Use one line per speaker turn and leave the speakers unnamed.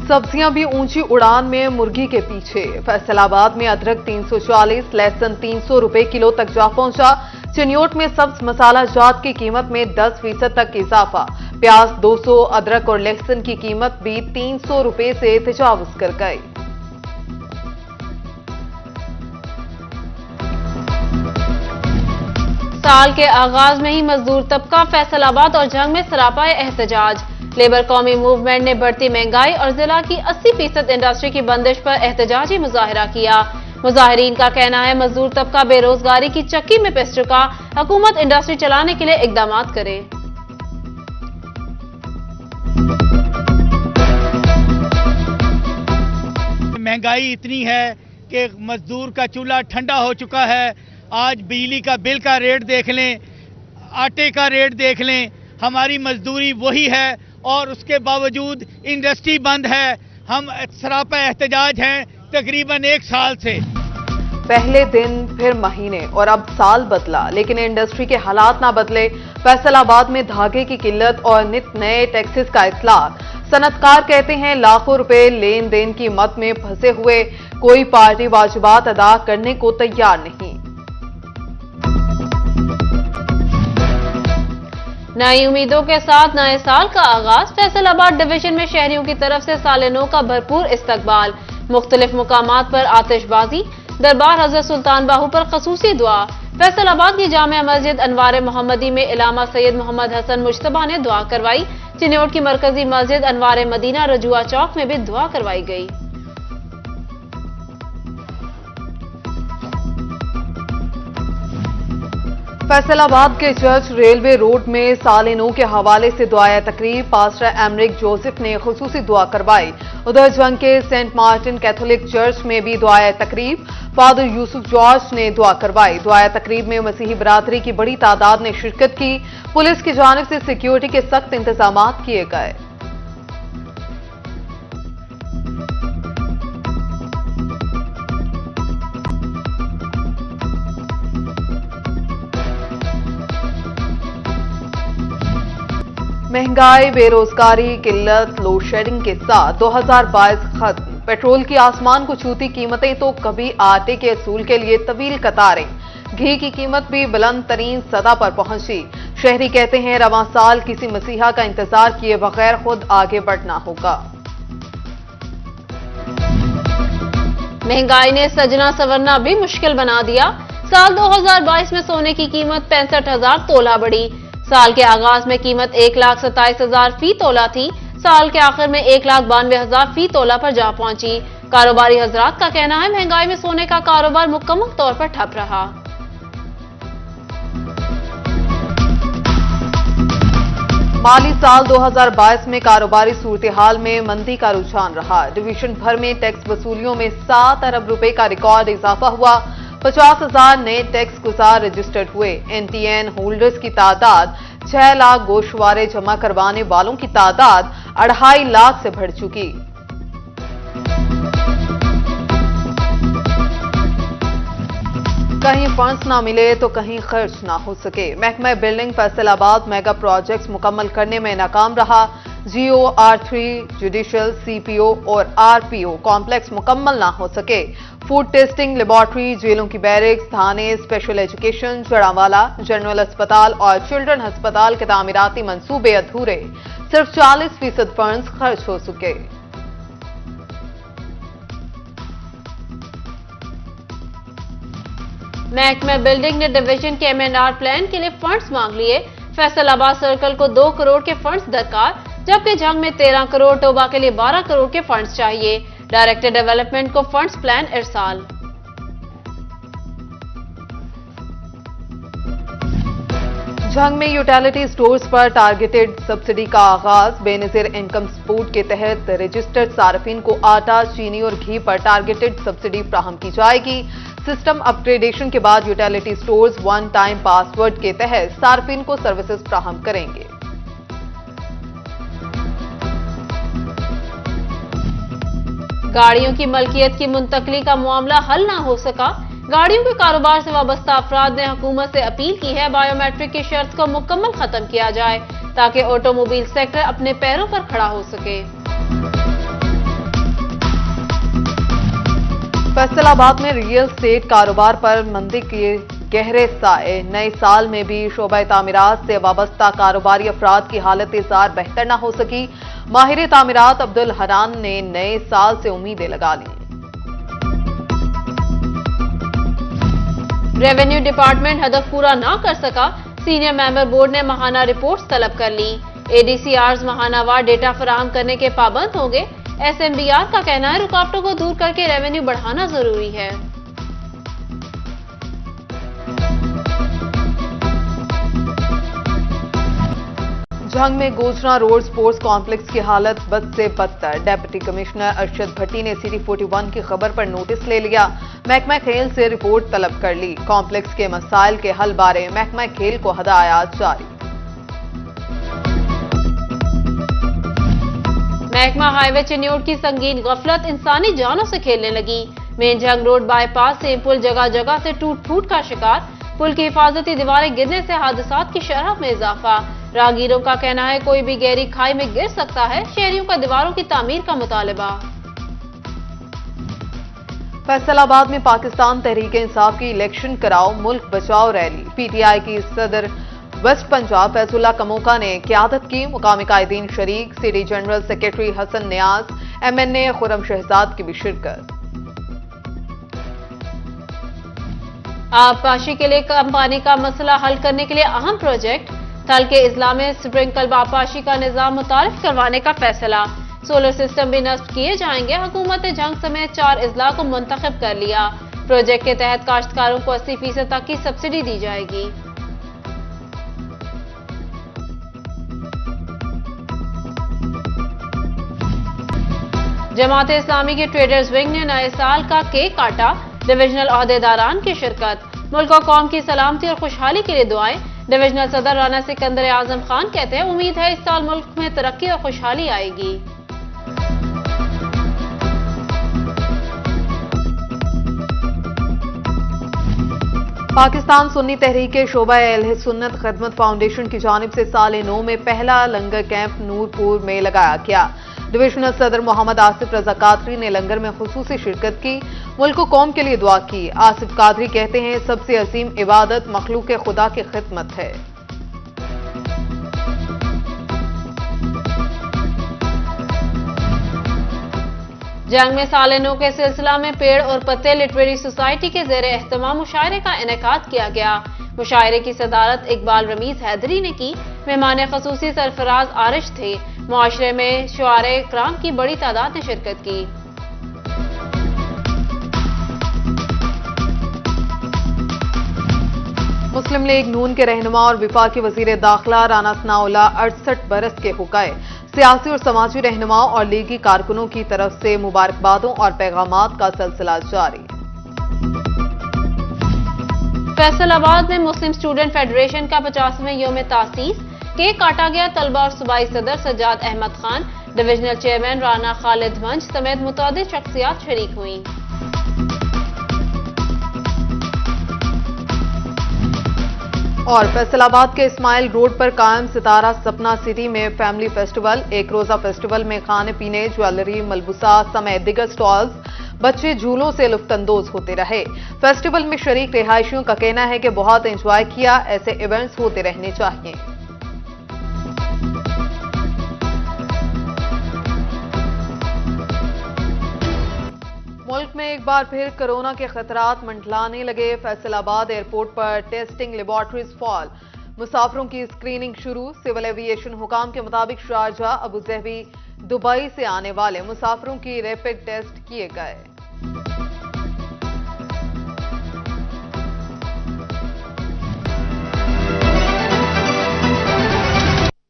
सब्जियां भी ऊंची उड़ान में मुर्गी के पीछे। फैसलाबाद में अदरक 340, लहसुन 300 रुपए किलो तक जा पहुंचा। चिन्योट में सब्ज मसाला जात की कीमत में 10% तक इजाफा। प्याज 200, अदरक और लहसुन की कीमत भी 300 रुपए से तजावुज कर गई।
साल के आगाज में ही मजदूर तबका फैसलाबाद और जंग में सरापा एहतजाज। लेबर कौमी मूवमेंट ने बढ़ती महंगाई और जिला की 80% इंडस्ट्री की बंदिश पर एहतजाजी मुजाहरा किया। मुजाहिरीन का कहना है मजदूर तबका बेरोजगारी की चक्की में पिस चुका, हुकूमत इंडस्ट्री चलाने के लिए इकदाम करे।
महंगाई इतनी है कि मजदूर का चूल्हा ठंडा हो चुका है। आज बिजली का बिल का रेट देख लें, आटे का रेट देख लें, हमारी मजदूरी वही है और उसके बावजूद इंडस्ट्री बंद है। हम सरापा एहतजाज हैं तकरीबन 1 साल से।
पहले दिन फिर महीने और अब साल बदला, लेकिन इंडस्ट्री के हालात ना बदले। फैसलाबाद में धागे की किल्लत और नित नए टैक्सेस का इतलाक। सनतकार कहते हैं लाखों रुपए लेन देन की मद में फंसे हुए, कोई पार्टी वाजिबात अदा करने को तैयार नहीं।
नई उम्मीदों के साथ नए साल का आगाज। फैसलाबाद डिवीजन में शहरियों की तरफ से साल नौ का भरपूर इस्तकबाल। मुख्तलिफ मुकामात पर आतिशबाजी, दरबार हजरत सुल्तान बाहू पर खसूसी दुआ। फैसलाबाद की जामिया मस्जिद अनवार मोहम्मदी में इलामा सैयद मोहम्मद हसन मुश्तबा ने दुआ करवाई। चिन्योट की मरकजी मस्जिद अनवार मदीना रजुआ चौक में भी दुआ करवाई गई।
फैसलाबाद के चर्च रेलवे रोड में साल नौ के हवाले से दुआया तकरीब। पास्टर एमरिक जोसेफ ने खुसूसी दुआ करवाई। उधर जंग के सेंट मार्टिन कैथोलिक चर्च में भी दुआया तकरीब। फादर यूसुफ जॉर्ज ने दुआ करवाई। दुआया तकरीब में मसीही बरादरी की बड़ी तादाद ने शिरकत की। पुलिस की जानिब से सिक्योरिटी के सख्त इंतजाम किए गए। महंगाई, बेरोजगारी, किल्लत, लोड शेडिंग के साथ 2022 खत्म। पेट्रोल की आसमान को छूती कीमतें तो कभी आटे के असूल के लिए तवील कतारें। घी की कीमत भी बुलंद तरीन सतह पर पहुंची। शहरी कहते हैं रवां साल किसी मसीहा का इंतजार किए बगैर खुद आगे बढ़ना होगा।
महंगाई ने सजना संवरना भी मुश्किल बना दिया। साल 2022 में सोने की कीमत 65,000 तोला बढ़ी। साल के आगाज में कीमत 1,27,000 फी तोला थी। साल के आखिर में 1,92,000 फी तोला पर जा पहुंची। कारोबारी हजरात का कहना है महंगाई में सोने का कारोबार मुकम्मल तौर पर ठप रहा।
माली साल 2022 में कारोबारी सूरत हाल में मंदी का रुझान रहा। डिवीजन भर में टैक्स वसूलियों में 7 अरब रुपए का रिकॉर्ड इजाफा हुआ। 50,000 नए टैक्स गुजार रजिस्टर्ड हुए। एनटीएन होल्डर्स की तादाद 6 लाख, गोशवारे जमा करवाने वालों की तादाद 2.5 लाख से बढ़ चुकी। कहीं फंड्स ना मिले तो कहीं खर्च ना हो सके। महकमा बिल्डिंग फैसलाबाद मेगा प्रोजेक्ट्स मुकम्मल करने में नाकाम रहा। GOR3, जुडिशल, CPO और RPO कॉम्प्लेक्स मुकम्मल ना हो सके। फूड टेस्टिंग लेबॉर्ट्री, जेलों की बैरिक्स, थाने, स्पेशल एजुकेशन, जड़ावाला, जनरल अस्पताल और चिल्ड्रन अस्पताल के तामीराती मंसूबे अधूरे। सिर्फ 40% फंड्स खर्च हो सके।
महकमा बिल्डिंग ने डिवीजन के M&R प्लान के लिए फंड्स मांग लिए। फैसलाबाद सर्कल को 2 करोड़ के फंड्स दरकार, जबकि जंग में 13 करोड़, टोबा के लिए 12 करोड़ के फंड्स चाहिए। डायरेक्टर डेवलपमेंट को फंड्स प्लान इरसाल।
जंग में यूटिलिटी स्टोर्स पर टारगेटेड सब्सिडी का आगाज। बेनजीर इनकम सपोर्ट के तहत रजिस्टर्ड सार्फिन को आटा, चीनी और घी पर टारगेटेड सब्सिडी फ्राहम की जाएगी। सिस्टम अपग्रेडेशन के बाद utility stores one time password के तहत सार्फिन को सर्विसेज फ्राहम करेंगे।
गाड़ियों की मलकियत की मुंतकली का मामला हल ना हो सका। गाड़ियों के कारोबार से वाबस्ता अफराद ने हुकूमत से अपील की है बायोमेट्रिक की शर्त को मुकम्मल खत्म किया जाए ताकि ऑटोमोबाइल सेक्टर अपने पैरों पर खड़ा हो सके।
फैसलाबाद में रियल एस्टेट कारोबार पर मंदी के गहरे साए। नए साल में भी शोबा तामीरात से वाबस्ता कारोबारी अफराद की हालत जार बेहतर न हो सकी। माहिर तामीरात अब्दुल हनान ने नए साल से उम्मीदें लगा ली।
रेवेन्यू डिपार्टमेंट हदफ पूरा न कर सका, सीनियर मेंबर बोर्ड ने माहाना रिपोर्ट्स तलब कर ली। एडीसीआर्स माहानावार डेटा फराहम करने के पाबंद होंगे। एसएमबीआर का कहना है रुकावटों को दूर करके रेवेन्यू बढ़ाना जरूरी है।
झंग में गोजना रोड स्पोर्ट्स कॉम्प्लेक्स की हालत बद से बदतर। डेप्यूटी कमिश्नर अरशद भट्टी ने सिटी 41 की खबर पर नोटिस ले लिया। महकमा खेल से रिपोर्ट तलब कर ली। कॉम्प्लेक्स के मसाइल के हल बारे महकमा खेल को हदायत जारी।
महकमा हाईवे चिन्योट की संगीन गफलत इंसानी जानों से खेलने लगी। मेन झंग रोड बाईपास से पुल जगह जगह से टूट फूट का शिकार। पुल की हिफाजती दीवारें गिरने से हादसात की शरह में इजाफा। राहगीरों का कहना है कोई भी गहरी खाई में गिर सकता है। शहरियों का दीवारों की तामीर का मुतालबा।
फैसलाबाद में पाकिस्तान तहरीक इंसाफ की इलेक्शन कराओ मुल्क बचाओ रैली। पीटीआई की सदर वेस्ट पंजाब फैजुल्ला कमोका ने क़यादत की। मुकामी कायदीन शरीक, सिटी जनरल सेक्रेटरी हसन नियाज, एमएनए खुरम शहजाद की भी शिरकत।
आबपाशी के लिए कम पानी का मसला हल करने के लिए अहम प्रोजेक्ट। थल के इजला में स्प्रिंकल आबपाशी का निजाम मुतारिफ करवाने का फैसला। सोलर सिस्टम भी नस्ब किए जाएंगे। हुकूमत ने झंग समेत 4 इजला को मुंतखब कर लिया। प्रोजेक्ट के तहत काश्तकारों को 80% तक की सब्सिडी दी जाएगी। जमात इस्लामी के ट्रेडर्स विंग ने नए साल का केक काटा। डिविजनल अहदेदारान की शिरकत। मुल्क और कौम की सलामती और खुशहाली के लिए दुआएं। डिविजनल सदर राना सिकंदर आजम खान कहते हैं उम्मीद है इस साल मुल्क में तरक्की और खुशहाली आएगी।
पाकिस्तान सुन्नी तहरीक शोबा अहले सुन्नत खिदमत फाउंडेशन की जानिब से साल नौ में पहला लंगर कैंप नूरपुर में लगाया गया। डिविजनल सदर मोहम्मद आसिफ रजा कादरी ने लंगर में खुसूसी शिरकत की। मुल्क कौम के लिए दुआ की। आसिफ कादरी कहते हैं सबसे अजीम इबादत मखलूक खुदा की खिदमत है।
जंग में साल नौ के सिलसिला में पेड़ और पत्ते लिटरेरी सोसाइटी के ज़ेरे एहतमाम मुशायरे का इनेकाद किया गया। मुशायरे की सदारत इकबाल रमीज हैदरी ने की। मेहमान खसूसी सरफराज आरिश थे। मुआशरे में शुआरे इकराम की बड़ी तादाद ने शिरकत की।
मुस्लिम लीग नून के रहनुमा और विफाकी वजीर दाखिला राना सनाउल्लाह 68 बरस के हो गए। सियासी और समाजी रहनुमाओं और लीगी कारकुनों की तरफ से मुबारकबादों और पैगामात का सिलसिला जारी।
फैसलाबाद में मुस्लिम स्टूडेंट फेडरेशन का 50वें यौम तासीस। केक काटा गया। तलबा और सूबाई सदर सज्जाद अहमद खान, डिविजनल चेयरमैन राना खालिद मंच समेत मुतअद्दिद शख्सियात शरीक हुई।
और फैसलाबाद के इस्माइल रोड पर कायम सितारा सपना सिटी में फैमिली फेस्टिवल। एक रोजा फेस्टिवल में खाने पीने, ज्वेलरी, मलबूसा समेत दिगर स्टॉल्स, बच्चे झूलों से लुत्फानंदोज होते रहे। फेस्टिवल में शरीक रिहायशियों का कहना है कि बहुत एंजॉय किया। ऐसे इवेंट्स होते रहने चाहिए। मुल्क में एक बार फिर कोरोना के खतरात मंडलाने लगे। फैसलाबाद एयरपोर्ट पर टेस्टिंग लेबॉर्ट्रीज फॉल। मुसाफिरों की स्क्रीनिंग शुरू। सिविल एविएशन हुकाम के मुताबिक शारजाह, अबुधाबी, दुबई से आने वाले मुसाफिरों की रैपिड टेस्ट किए गए।